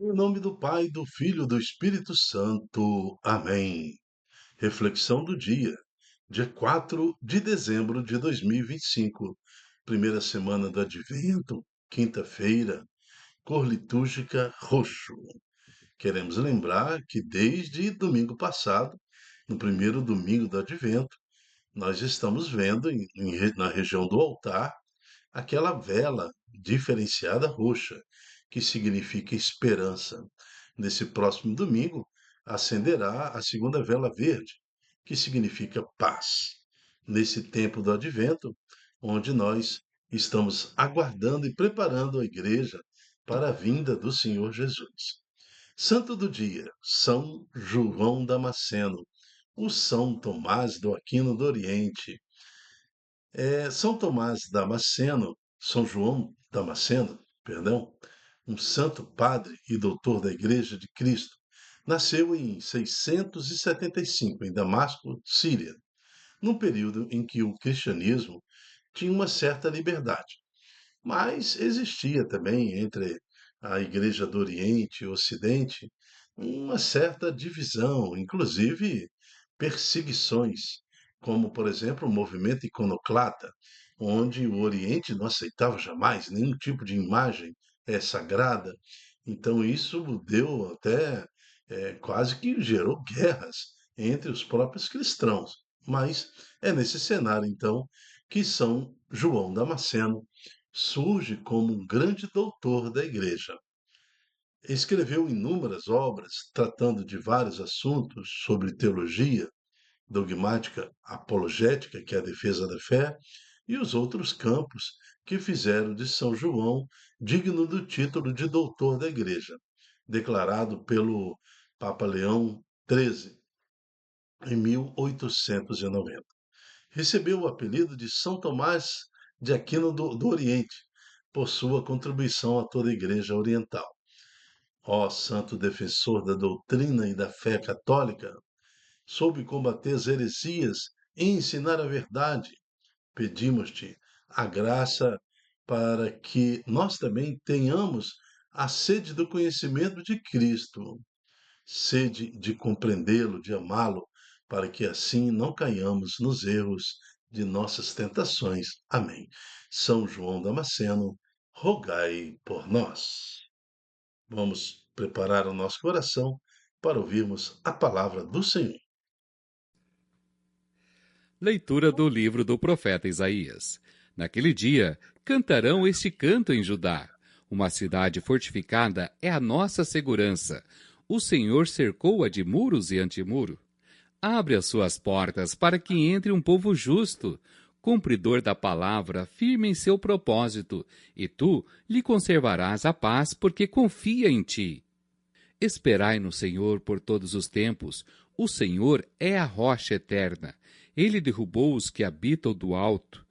Em nome do Pai, do Filho e do Espírito Santo. Amém. Reflexão do dia 4 de dezembro de 2025. Primeira semana do Advento, quinta-feira, cor litúrgica roxo. Queremos lembrar que desde domingo passado, no primeiro domingo do Advento, nós estamos vendo na região do altar aquela vela diferenciada roxa, que significa esperança. Nesse próximo domingo, acenderá a segunda vela verde, que significa paz. Nesse tempo do advento, onde nós estamos aguardando e preparando a igreja para a vinda do Senhor Jesus. Santo do dia, São João Damasceno, o São Tomás do Aquino do Oriente. São Tomás Damasceno, São João Damasceno, perdão, um santo padre e doutor da Igreja de Cristo, nasceu em 675 em Damasco, Síria, num período em que o cristianismo tinha uma certa liberdade. Mas existia também entre a Igreja do Oriente e Ocidente uma certa divisão, inclusive perseguições, como, por exemplo, o movimento iconoclata, onde o Oriente não aceitava jamais nenhum tipo de imagem sagrada. Então, isso deu até quase que gerou guerras entre os próprios cristãos. Mas é nesse cenário, então, que São João Damasceno surge como um grande doutor da Igreja. Escreveu inúmeras obras tratando de vários assuntos sobre teologia, dogmática, apologética, que é a defesa da fé, e os outros campos que fizeram de São João digno do título de doutor da Igreja, declarado pelo Papa Leão XIII em 1890. Recebeu o apelido de São Tomás de Aquino do Oriente, por sua contribuição a toda a Igreja Oriental. Ó santo defensor da doutrina e da fé católica, soube combater as heresias e ensinar a verdade. Pedimos-te a graça para que nós também tenhamos a sede do conhecimento de Cristo, sede de compreendê-lo, de amá-lo, para que assim não caiamos nos erros de nossas tentações. Amém. São João Damasceno, rogai por nós. Vamos preparar o nosso coração para ouvirmos a palavra do Senhor. Leitura do livro do profeta Isaías. Naquele dia, cantarão este canto em Judá. Uma cidade fortificada é a nossa segurança. O Senhor cercou-a de muros e antemuro. Abre as suas portas para que entre um povo justo, cumpridor da palavra, firme em seu propósito, e tu lhe conservarás a paz, porque confia em ti. Esperai no Senhor por todos os tempos. O Senhor é a rocha eterna. Ele derrubou os que habitam do alto.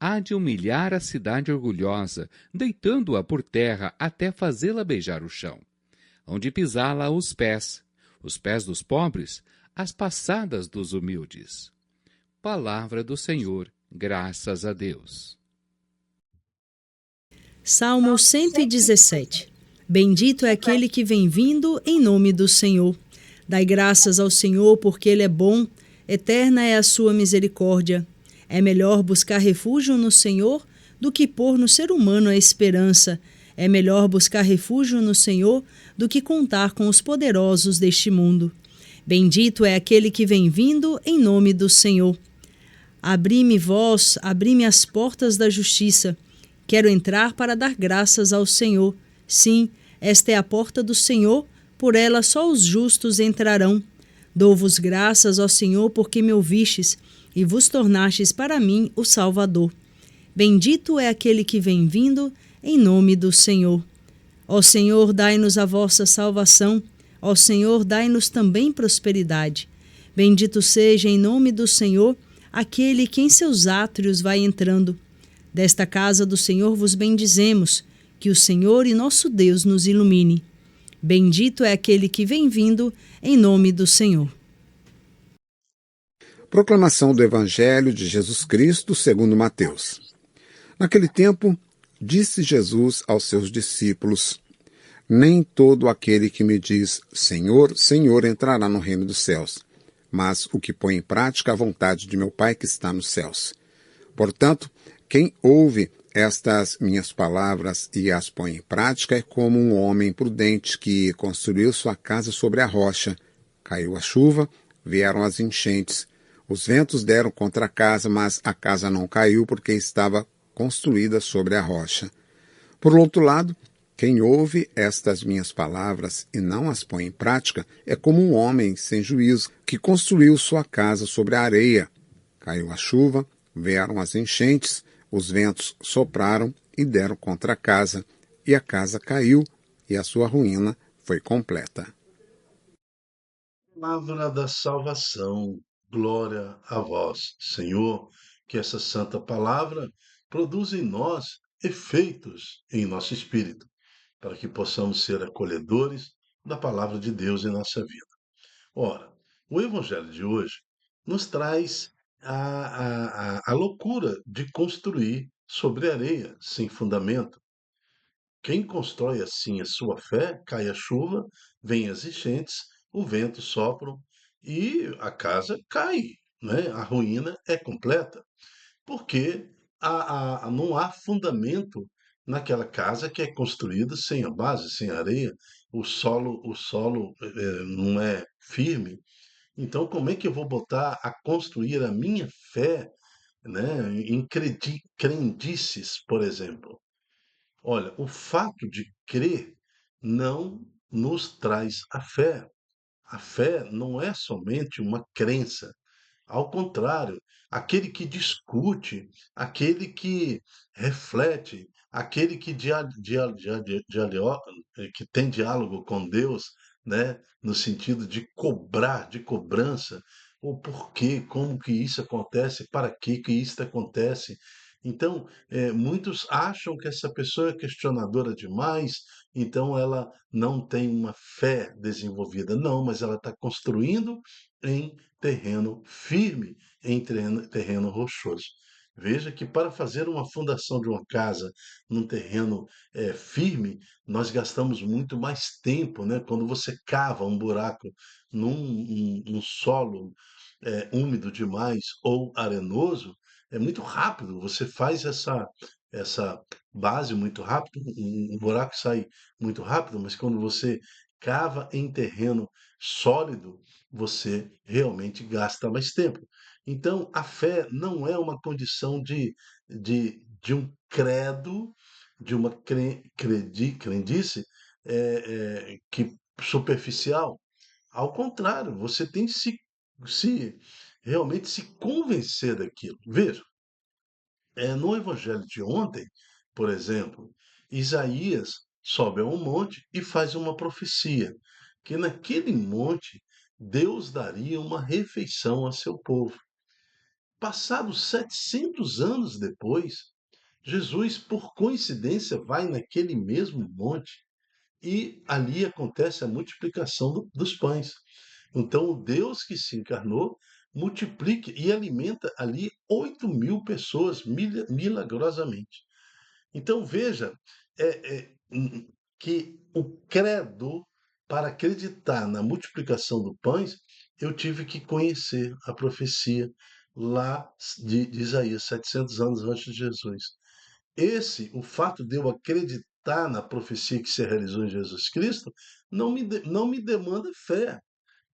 Há de humilhar a cidade orgulhosa, deitando-a por terra até fazê-la beijar o chão. Hão de pisá-la os pés dos pobres, as passadas dos humildes. Palavra do Senhor, graças a Deus. Salmo 117. Bendito é aquele que vem vindo em nome do Senhor. Dai graças ao Senhor, porque Ele é bom, eterna é a sua misericórdia. É melhor buscar refúgio no Senhor do que pôr no ser humano a esperança. É melhor buscar refúgio no Senhor do que contar com os poderosos deste mundo. Bendito é aquele que vem vindo em nome do Senhor. Abri-me vós, abri-me as portas da justiça. Quero entrar para dar graças ao Senhor. Sim, esta é a porta do Senhor, por ela só os justos entrarão. Dou-vos graças, ó Senhor, porque me ouvistes e vos tornastes para mim o Salvador. Bendito é aquele que vem vindo em nome do Senhor. Ó Senhor, dai-nos a vossa salvação. Ó Senhor, dai-nos também prosperidade. Bendito seja em nome do Senhor aquele que em seus átrios vai entrando. Desta casa do Senhor vos bendizemos, que o Senhor e nosso Deus nos ilumine. Bendito é aquele que vem vindo em nome do Senhor. Proclamação do Evangelho de Jesus Cristo segundo Mateus. Naquele tempo, disse Jesus aos seus discípulos: Nem todo aquele que me diz Senhor, Senhor entrará no reino dos céus, mas o que põe em prática a vontade de meu Pai que está nos céus. Portanto, quem ouve estas minhas palavras e as põe em prática é como um homem prudente que construiu sua casa sobre a rocha. Caiu a chuva, vieram as enchentes. Os ventos deram contra a casa, mas a casa não caiu porque estava construída sobre a rocha. Por outro lado, quem ouve estas minhas palavras e não as põe em prática é como um homem sem juízo que construiu sua casa sobre a areia. Caiu a chuva, vieram as enchentes, os ventos sopraram e deram contra a casa, e a casa caiu, e a sua ruína foi completa. Palavra da salvação, glória a vós, Senhor, que essa santa palavra produza em nós efeitos em nosso espírito, para que possamos ser acolhedores da palavra de Deus em nossa vida. Ora, o Evangelho de hoje nos traz a loucura de construir sobre areia, sem fundamento. Quem constrói assim a sua fé, cai a chuva, vem as enchentes, o vento sopra e a casa cai, né? A ruína é completa, porque não há fundamento naquela casa que é construída sem a base, sem areia. O solo não é firme. Então, como é que eu vou botar a construir a minha fé, né, em crendices, por exemplo? Olha, o fato de crer não nos traz a fé. A fé não é somente uma crença. Ao contrário, aquele que discute, aquele que reflete, aquele que, que tem diálogo com Deus, né, no sentido de cobrar, de cobrança, o porquê, como que isso acontece, para que isso acontece. Então, muitos acham que essa pessoa é questionadora demais, então ela não tem uma fé desenvolvida. Não, mas ela está construindo em terreno firme, em terreno rochoso. Veja que para fazer uma fundação de uma casa num terreno firme, nós gastamos muito mais tempo, né? Quando você cava um buraco num solo úmido demais ou arenoso, é muito rápido. Você faz essa base muito rápido, um buraco sai muito rápido, mas quando você cava em terreno sólido, você realmente gasta mais tempo. Então, a fé não é uma condição de um credo, de uma crendice que superficial. Ao contrário, você tem que se realmente se convencer daquilo. Veja, no evangelho de ontem, por exemplo, Isaías sobe a um monte e faz uma profecia, que naquele monte Deus daria uma refeição a seu povo. Passados 700 anos depois, Jesus, por coincidência, vai naquele mesmo monte e ali acontece a multiplicação dos pães. Então, o Deus que se encarnou multiplica e alimenta ali 8.000 pessoas milagrosamente. Então, veja que o credo, para acreditar na multiplicação do pães, eu tive que conhecer a profecia lá de Isaías, 700 anos antes de Jesus. O fato de eu acreditar na profecia que se realizou em Jesus Cristo, não me demanda fé,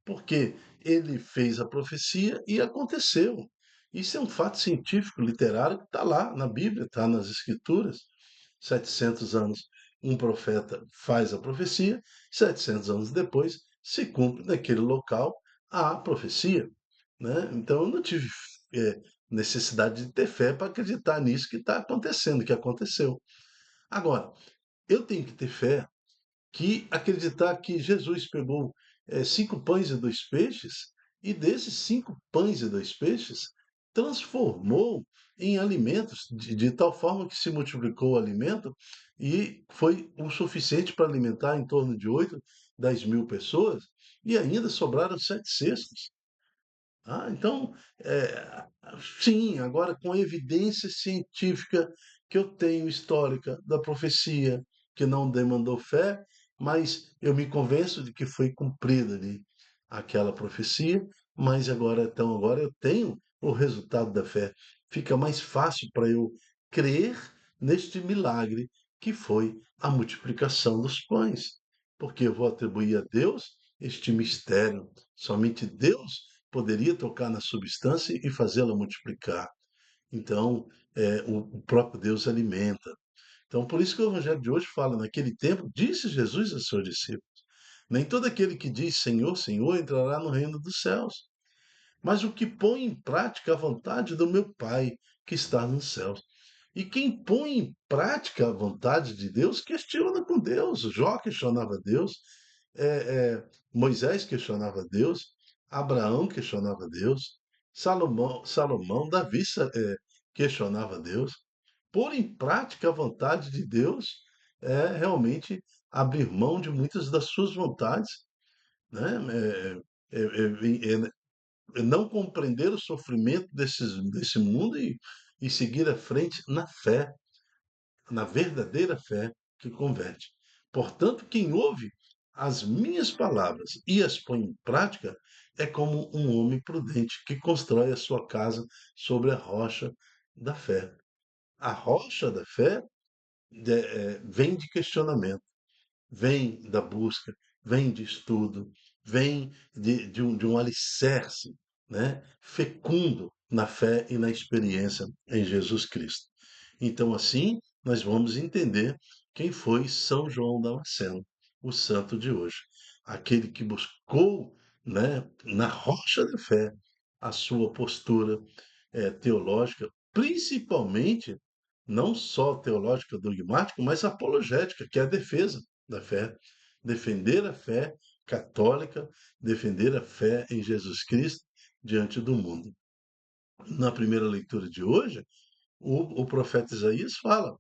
porque ele fez a profecia e aconteceu. Isso é um fato científico, literário, que está lá na Bíblia, está nas Escrituras. 700 anos, um profeta faz a profecia, 700 anos depois, se cumpre naquele local a profecia. Né? Então, eu não tive eh, necessidade de ter fé para acreditar nisso que está acontecendo, que aconteceu. Agora, eu tenho que ter fé que acreditar que Jesus pegou 5 pães e 2 peixes e desses 5 pães e 2 peixes transformou em alimentos de tal forma que se multiplicou o alimento e foi o suficiente para alimentar em torno de 8, 10 mil pessoas e ainda sobraram 7 cestos. Então, sim, agora com a evidência científica que eu tenho histórica da profecia que não demandou fé, mas eu me convenço de que foi cumprida ali aquela profecia, mas agora eu tenho o resultado da fé. Fica mais fácil para eu crer neste milagre que foi a multiplicação dos pães, porque eu vou atribuir a Deus este mistério. Somente Deus poderia tocar na substância e fazê-la multiplicar. Então, o próprio Deus alimenta. Então, por isso que o Evangelho de hoje fala, naquele tempo, disse Jesus a seus discípulos, nem todo aquele que diz Senhor, Senhor entrará no reino dos céus, mas o que põe em prática a vontade do meu Pai que está nos céus. E quem põe em prática a vontade de Deus questiona com Deus. Jó questionava Deus, Moisés questionava Deus, Abraão questionava Deus, Salomão, Davi questionava Deus. Pôr em prática a vontade de Deus é realmente abrir mão de muitas das suas vontades, né? É não compreender o sofrimento desse mundo e seguir à frente na fé, na verdadeira fé que converte. Portanto, quem ouve as minhas palavras e as põe em prática é como um homem prudente que constrói a sua casa sobre a rocha da fé. A rocha da fé vem de questionamento, vem da busca, vem de estudo, vem de um alicerce, né, fecundo na fé e na experiência em Jesus Cristo. Então, assim, nós vamos entender quem foi São João Damasceno, o santo de hoje. Aquele que buscou, né, na rocha da fé a sua postura teológica, principalmente não só teológica dogmática, mas apologética, que é a defesa da fé. Defender a fé católica, defender a fé em Jesus Cristo diante do mundo. Na primeira leitura de hoje, o profeta Isaías fala: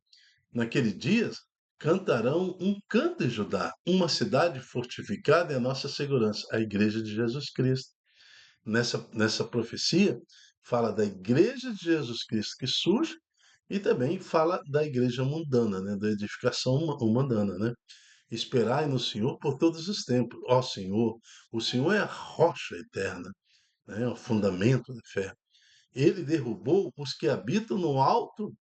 naqueles dias cantarão um canto em Judá, uma cidade fortificada é a nossa segurança, a igreja de Jesus Cristo. Nessa profecia, fala da igreja de Jesus Cristo que surge e também fala da igreja mundana, né, da edificação mundana, né? Esperai no Senhor por todos os tempos. Ó Senhor, o Senhor é a rocha eterna, né, o fundamento da fé. Ele derrubou os que habitam no alto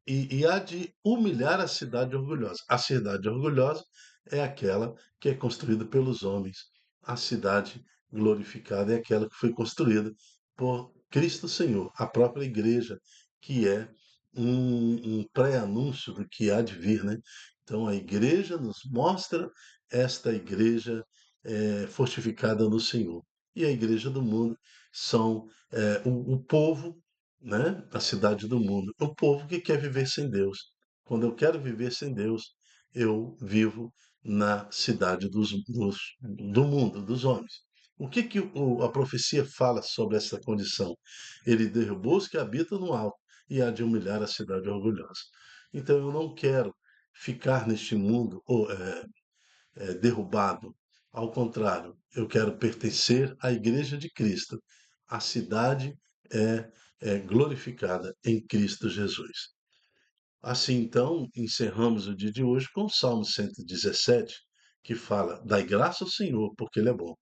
e há de humilhar a cidade orgulhosa. A cidade orgulhosa é aquela que é construída pelos homens. A cidade glorificada é aquela que foi construída por Cristo Senhor, a própria igreja, que é um pré-anúncio do que há de vir, né? Então a igreja nos mostra esta igreja fortificada no Senhor. E a igreja do mundo são o povo, né? A cidade do mundo. O povo que quer viver sem Deus. Quando eu quero viver sem Deus, eu vivo na cidade do mundo, dos homens. O que, a profecia fala sobre essa condição? Ele derrubou os que habitam no alto e há de humilhar a cidade orgulhosa. Então eu não quero ficar neste mundo derrubado. Ao contrário, eu quero pertencer à Igreja de Cristo. A cidade é glorificada em Cristo Jesus. Assim, então, encerramos o dia de hoje com o Salmo 117, que fala: Dai graça ao Senhor, porque Ele é bom.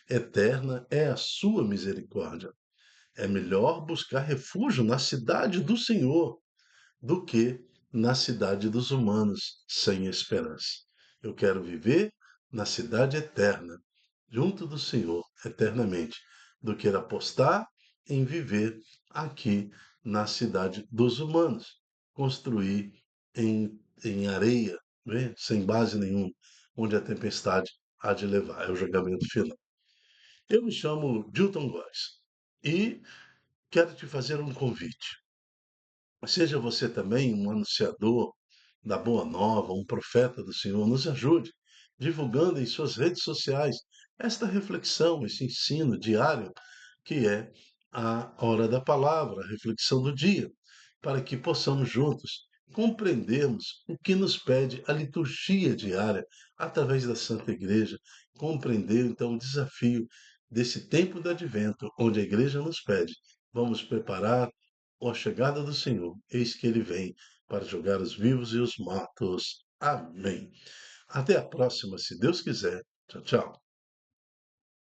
Eterna é a sua misericórdia. É melhor buscar refúgio na cidade do Senhor do que na cidade dos humanos sem esperança. Eu quero viver na cidade eterna, junto do Senhor eternamente, do que apostar em viver aqui na cidade dos humanos, construir em areia, né, sem base nenhuma, onde a tempestade há de levar, é o julgamento final. Eu me chamo Dilton Góes e quero te fazer um convite. Seja você também um anunciador da Boa Nova, um profeta do Senhor, nos ajude divulgando em suas redes sociais esta reflexão, esse ensino diário que é a hora da palavra, a reflexão do dia, para que possamos juntos compreendermos o que nos pede a liturgia diária através da Santa Igreja, compreender então o desafio desse tempo do advento, onde a Igreja nos pede, vamos preparar a chegada do Senhor, eis que ele vem para julgar os vivos e os mortos. Amém. Até a próxima, se Deus quiser. Tchau, tchau.